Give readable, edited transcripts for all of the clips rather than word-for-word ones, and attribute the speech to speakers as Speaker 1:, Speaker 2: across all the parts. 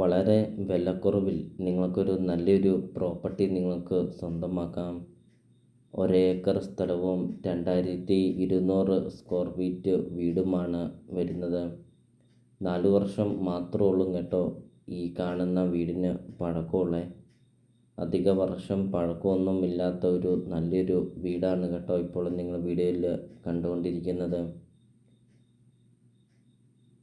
Speaker 1: വളരെ വിലക്കുറവിൽ നിങ്ങൾക്കൊരു നല്ലൊരു പ്രോപ്പർട്ടി നിങ്ങൾക്ക് സ്വന്തമാക്കാം. ഒരേക്കർ സ്ഥലവും 2200 സ്ക്വയർ ഫീറ്റ് വീടുമാണ് വരുന്നത്. 4 വർഷം മാത്രമേ ഉള്ളൂ കേട്ടോ ഈ കാണുന്ന വീടിന് പഴക്കമുള്ളേ. അധിക വർഷം പഴക്കമൊന്നും ഇല്ലാത്ത ഒരു നല്ലൊരു വീടാണ് കേട്ടോ ഇപ്പോൾ നിങ്ങൾ വീഡിയോയിൽ കണ്ടുകൊണ്ടിരിക്കുന്നത്.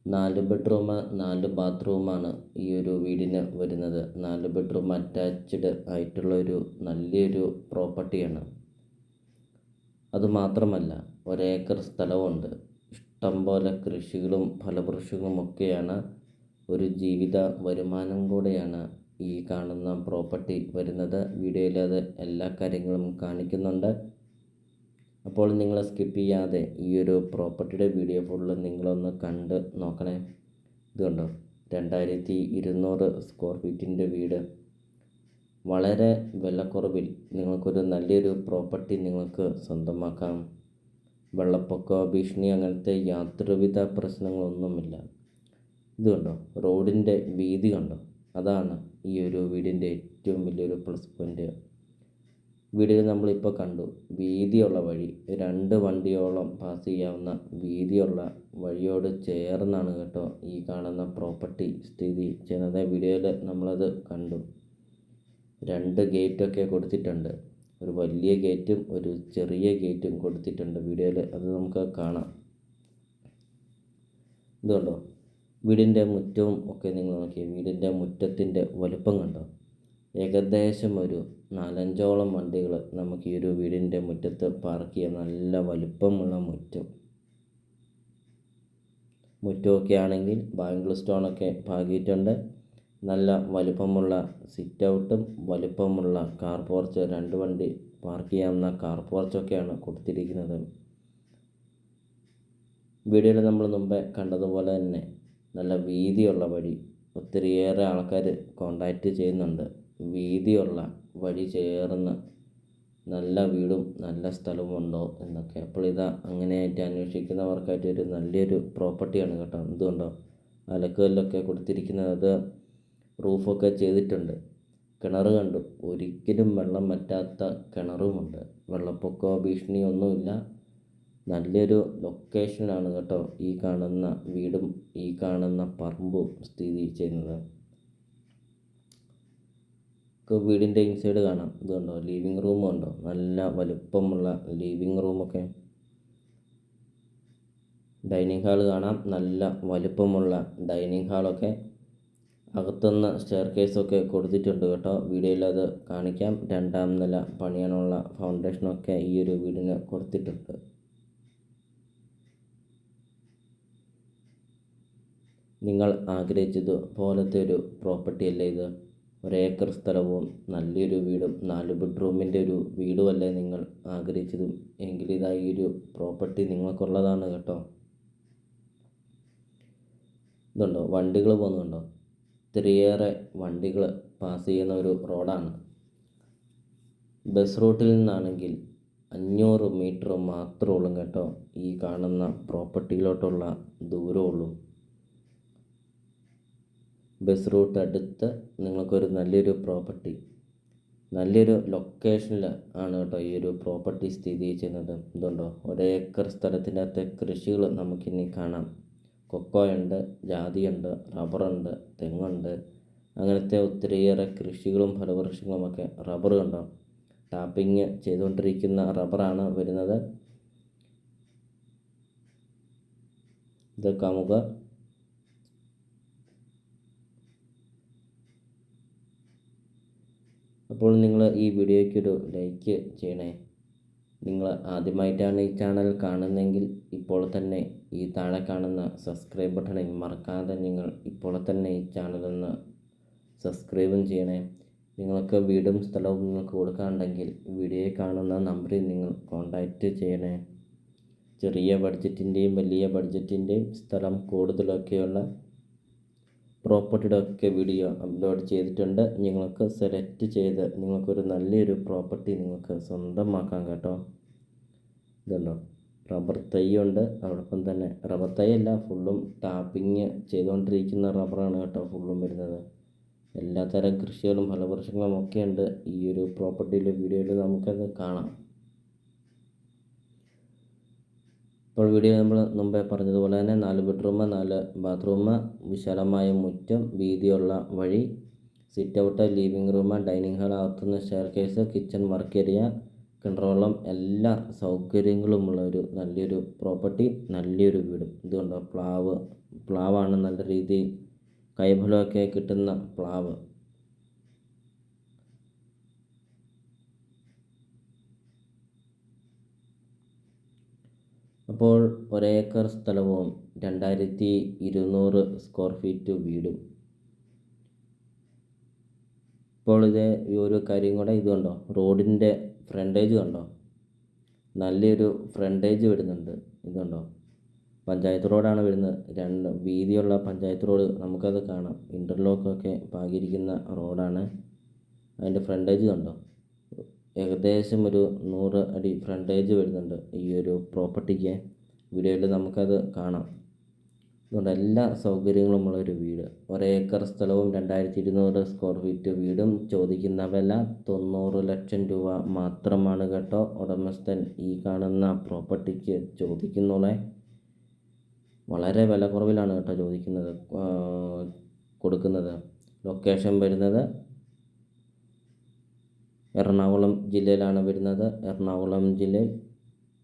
Speaker 1: 4 ബെഡ്റൂം 4 ബാത്റൂമാണ് ഈ ഒരു വീടിന് വരുന്നത്. 4 ബെഡ്റൂം അറ്റാച്ച്ഡ് ആയിട്ടുള്ള ഒരു നല്ലൊരു പ്രോപ്പർട്ടിയാണ്. അതുമാത്രമല്ല, ഒരേക്കർ സ്ഥലമുണ്ട്. ഇഷ്ടംപോലെ കൃഷികളും ഫലവൃക്ഷങ്ങളും ഒക്കെയാണ്. ഒരു ജീവിത വരുമാനം കൂടെയാണ് ഈ കാണുന്ന പ്രോപ്പർട്ടി വരുന്നത്. വീഡിയോയിൽ അത് എല്ലാ കാര്യങ്ങളും കാണിക്കുന്നുണ്ട്. അപ്പോൾ നിങ്ങൾ സ്കിപ്പ് ചെയ്യാതെ ഈ ഒരു പ്രോപ്പർട്ടിയുടെ വീഡിയോ ഫുള്ള് നിങ്ങളൊന്ന് കണ്ട് നോക്കണേ. ഇത് കണ്ടോ, 2200 സ്ക്വയർ ഫീറ്റിൻ്റെ വീട്. വളരെ വിലക്കുറവിൽ നിങ്ങൾക്കൊരു നല്ലൊരു പ്രോപ്പർട്ടി നിങ്ങൾക്ക് സ്വന്തമാക്കാം. വെള്ളപ്പൊക്ക ഭീഷണി അങ്ങനത്തെ യാതൊരുവിധ പ്രശ്നങ്ങളൊന്നുമില്ല. ഇത് കണ്ടോ, റോഡിൻ്റെ വീതി കണ്ടോ, അതാണ് ഈ ഒരു വീടിൻ്റെ ഏറ്റവും വലിയൊരു പ്ലസ് പോയിൻ്റ്. വീഡിയോയിൽ നമ്മളിപ്പോൾ കണ്ടു, വീതിയുള്ള വഴി, 2 വണ്ടിയോളം പാസ് ചെയ്യാവുന്ന വീതിയുള്ള വഴിയോട് ചേർന്നാണ് കേട്ടോ ഈ കാണുന്ന പ്രോപ്പർട്ടി സ്ഥിതി ചെയ്യുന്നത്. വീഡിയോയിൽ നമ്മളത് കണ്ടു. 2 ഗേറ്റൊക്കെ കൊടുത്തിട്ടുണ്ട്. ഒരു വലിയ ഗേറ്റും ഒരു ചെറിയ ഗേറ്റും കൊടുത്തിട്ടുണ്ട്. വീഡിയോയിൽ അത് നമുക്ക് കാണാം. ഇതുകൊണ്ടോ, വീടിൻ്റെ മുറ്റവും ഒക്കെ നിങ്ങൾ നോക്കിയേ. വീടിൻ്റെ മുറ്റത്തിൻ്റെ വലുപ്പം കണ്ടോ. ഏകദേശം ഒരു 4-5ഓളം വണ്ടികൾ നമുക്ക് ഈ ഒരു വീടിൻ്റെ മുറ്റത്ത് പാർക്ക് ചെയ്യാം. നല്ല വലുപ്പമുള്ള മുറ്റമൊക്കെ ആണെങ്കിൽ ബാംഗിൾ സ്റ്റോണൊക്കെ പാകിയിട്ടുണ്ട്. നല്ല വലുപ്പമുള്ള സിറ്റ് ഔട്ടും വലുപ്പമുള്ള കാർ പോർച്ച്, 2 വണ്ടി പാർക്ക് ചെയ്യാവുന്ന കാർ പോർച്ചൊക്കെയാണ് കൊടുത്തിരിക്കുന്നത്. വീഡിയോയിൽ നമ്മൾ മുമ്പേ കണ്ടതുപോലെ തന്നെ നല്ല വീതിയുള്ള വഴി. ഒത്തിരിയേറെ ആൾക്കാർ കോണ്ടാക്റ്റ് ചെയ്യുന്നുണ്ട്. വീതിയുള്ള വഴി ചേർന്ന് നല്ല വീടും നല്ല സ്ഥലവും ഉണ്ടോ എന്നൊക്കെ. അപ്പോൾ ഇതാ അങ്ങനെയായിട്ട് അന്വേഷിക്കുന്നവർക്കായിട്ട് ഒരു നല്ലൊരു പ്രോപ്പർട്ടിയാണ് കേട്ടോ. എന്തുകൊണ്ടോ, അലക്കുകല്ലൊക്കെ കൊടുത്തിരിക്കുന്നത്. അത് റൂഫൊക്കെ ചെയ്തിട്ടുണ്ട്. കിണർ കണ്ടു, ഒരിക്കലും വെള്ളം വറ്റാത്ത കിണറുമുണ്ട്. വെള്ളപ്പൊക്കമോ ഭീഷണിയൊന്നുമില്ല. നല്ലൊരു ലൊക്കേഷനാണ് കേട്ടോ ഈ കാണുന്ന വീടും ഈ കാണുന്ന പറമ്പും സ്ഥിതി ചെയ്യുന്നത്. വീടിൻ്റെ ഇൻസൈഡ് കാണാം. ഇത് കണ്ടോ, ലിവിങ് റൂം കണ്ടോ, നല്ല വലുപ്പമുള്ള ലിവിങ് റൂമൊക്കെ. ഡൈനിങ് ഹാൾ കാണാം, നല്ല വലുപ്പമുള്ള ഡൈനിങ് ഹാളൊക്കെ. അകത്തുനിന്ന് സ്റ്റെയർ കേസൊക്കെ കൊടുത്തിട്ടുണ്ട് കേട്ടോ. വീഡിയോയിൽ അത് കാണിക്കാം. 2ാം നില പണിയാനുള്ള ഫൗണ്ടേഷനൊക്കെ ഈ ഒരു വീടിന് കൊടുത്തിട്ടുണ്ട്. നിങ്ങൾ ആഗ്രഹിച്ചത് പോലത്തെ ഒരു പ്രോപ്പർട്ടി അല്ലേ ഇത്? ഒരേക്കർ സ്ഥലവും നല്ലൊരു വീടും 4 ബെഡ്റൂമിൻ്റെ ഒരു വീടുമല്ലേ നിങ്ങൾ ആഗ്രഹിച്ചതും? എങ്കിൽ ഇതാ ഈ ഒരു പ്രോപ്പർട്ടി നിങ്ങൾക്കുള്ളതാണ് കേട്ടോ. ഇതുണ്ടോ, വണ്ടികൾ പോകുന്നുണ്ടോ, ഒത്തിരിയേറെ വണ്ടികൾ പാസ് ചെയ്യുന്ന ഒരു റോഡാണ്. ബസ് റൂട്ടിൽ നിന്നാണെങ്കിൽ 500 മീറ്റർ മാത്രമേ ഉള്ളൂ കേട്ടോ ഈ കാണുന്ന പ്രോപ്പർട്ടിയിലോട്ടുള്ള ദൂരമുള്ളൂ. ബസ് റൂട്ട് അടുത്ത് നിങ്ങൾക്കൊരു നല്ലൊരു പ്രോപ്പർട്ടി, നല്ലൊരു ലൊക്കേഷനിൽ ആണ് കേട്ടോ ഈ ഒരു പ്രോപ്പർട്ടി സ്ഥിതി ചെയ്യുന്നത്. ഇതുണ്ടോ, ഒരേക്കർ സ്ഥലത്തിനകത്ത് കൃഷികൾ നമുക്കിനി കാണാം. കൊക്കോയുണ്ട്, ജാതിയുണ്ട്, റബ്ബറുണ്ട്, തെങ്ങുണ്ട്. അങ്ങനത്തെ ഒത്തിരിയേറെ കൃഷികളും ഫലവൃക്ഷങ്ങളുമൊക്കെ. റബ്ബർ കണ്ടോ, ടാപ്പിങ് ചെയ്തുകൊണ്ടിരിക്കുന്ന റബ്ബറാണ് വരുന്നത്. ഇത് കമുക. അപ്പോൾ നിങ്ങൾ ഈ വീഡിയോയ്ക്കൊരു ലൈക്ക് ചെയ്യണേ. നിങ്ങൾ ആദ്യമായിട്ടാണ് ഈ ചാനൽ കാണുന്നതെങ്കിൽ ഇപ്പോൾ തന്നെ ഈ താഴെ കാണുന്ന സബ്സ്ക്രൈബ് ബട്ടണിൽ മറക്കാതെ നിങ്ങൾ ഇപ്പോൾ തന്നെ ഈ ചാനലൊന്ന് സബ്സ്ക്രൈബും ചെയ്യണേ. നിങ്ങൾക്ക് വീടും സ്ഥലവും നിങ്ങൾക്ക് കൊടുക്കാനുണ്ടെങ്കിൽ വീഡിയോയിൽ കാണുന്ന നമ്പറിൽ നിങ്ങൾ കോൺടാക്റ്റ് ചെയ്യണേ. ചെറിയ ബഡ്ജറ്റിൻ്റെയും വലിയ ബഡ്ജറ്റിൻ്റെയും സ്ഥലം കൂടുതലൊക്കെയുള്ള പ്രോപ്പർട്ടിയുടെ ഒക്കെ വീഡിയോ അപ്ലോഡ് ചെയ്തിട്ടുണ്ട്. നിങ്ങൾക്ക് സെലക്ട് ചെയ്ത് നിങ്ങൾക്കൊരു നല്ലൊരു പ്രോപ്പർട്ടി നിങ്ങൾക്ക് സ്വന്തമാക്കാം കേട്ടോ. ഇതുണ്ടോ, റബ്ബർ തൈയുണ്ട്. അതോടൊപ്പം തന്നെ റബ്ബർ തൈയല്ല, ഫുള്ളും ടാപ്പിങ് ചെയ്തുകൊണ്ടിരിക്കുന്ന റബ്ബറാണ് കേട്ടോ ഫുള്ളും വരുന്നത്. എല്ലാ തരം കൃഷികളും ഫലവൃക്ഷങ്ങളും ഒക്കെ ഉണ്ട് ഈ ഒരു പ്രോപ്പർട്ടിയിലെ വീഡിയോയിൽ നമുക്കത് കാണാം. ഇപ്പോൾ വീഡിയോ നമ്മൾ മുമ്പേ പറഞ്ഞതുപോലെ തന്നെ 4 ബെഡ്റൂം 4 ബാത്റൂം, വിശാലമായ മുറ്റം, വീതിയുള്ള വഴി, sit out, living room, dining hall, അകത്തുനിന്ന് സ്റ്റെയർകേസ്, കിച്ചൺ, വർക്ക് ഏരിയ, കിണറോളം എല്ലാ സൗകര്യങ്ങളുമുള്ള ഒരു നല്ലൊരു പ്രോപ്പർട്ടി, നല്ലൊരു വീടും. ഇതുകൊണ്ടോ പ്ലാവാണ്, നല്ല രീതിയിൽ കൈഫലമൊക്കെ കിട്ടുന്ന പ്ലാവ്. അപ്പോൾ 1 ഏക്കർ സ്ഥലവും 2200 സ്ക്വയർ ഫീറ്റ് വീടും. ഇപ്പോൾ ഈ ഒരു കാര്യം കൂടെ ഇത് കണ്ടോ, റോഡിൻ്റെ ഫ്രണ്ടേജ് കണ്ടോ, നല്ലൊരു ഫ്രണ്ടേജ് വരുന്നുണ്ട്. ഇതുണ്ടോ, പഞ്ചായത്ത് റോഡാണ് വരുന്നത്, വീതിയുള്ള പഞ്ചായത്ത് റോഡ്, നമുക്കത് കാണാം. ഇൻ്റർലോക്കൊക്കെ പാകിയിരിക്കുന്ന റോഡാണ്. അതിൻ്റെ ഫ്രണ്ടേജ് കണ്ടോ, ഏകദേശം ഒരു 100 അടി ഫ്രണ്ടേജ് വരുന്നുണ്ട് ഈ ഒരു പ്രോപ്പർട്ടിക്ക്. വീഡിയോയിൽ നമുക്കത് കാണാം. അതുകൊണ്ട് എല്ലാ സൗകര്യങ്ങളുമുള്ള ഒരു വീട്, 1 ഏക്കർ സ്ഥലവും 2200 സ്ക്വയർ ഫീറ്റ് വീടും. ചോദിക്കുന്ന വില 90 ലക്ഷം രൂപ മാത്രമാണ് കേട്ടോ. ഉടമസ്ഥൻ ഈ കാണുന്ന പ്രോപ്പർട്ടിക്ക് ചോദിക്കുന്നോളെ വളരെ വില കുറവിലാണ് കേട്ടോ കൊടുക്കുന്നത്. ലൊക്കേഷൻ വരുന്നത് എറണാകുളം ജില്ലയിലാണ് വരുന്നത്. എറണാകുളം ജില്ലയിൽ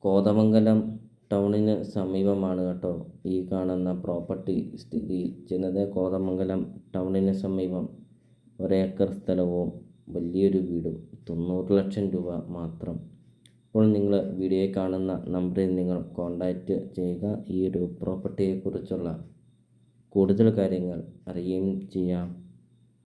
Speaker 1: കോതമംഗലം ടൗണിന് സമീപമാണ് കേട്ടോ ഈ കാണുന്ന പ്രോപ്പർട്ടി സ്ഥിതി ചെയ്യുന്നത്. കോതമംഗലം ടൗണിന് സമീപം 1 ഏക്കർ സ്ഥലവും വലിയൊരു വീടും, 90 ലക്ഷം രൂപ മാത്രം. അപ്പോൾ നിങ്ങൾ വീഡിയോയിൽ കാണുന്ന നമ്പറിൽ നിങ്ങൾ കോൺടാക്റ്റ് ചെയ്യുക. ഈ ഒരു പ്രോപ്പർട്ടിയെക്കുറിച്ചുള്ള കൂടുതൽ കാര്യങ്ങൾ അറിയുകയും ചെയ്യാം.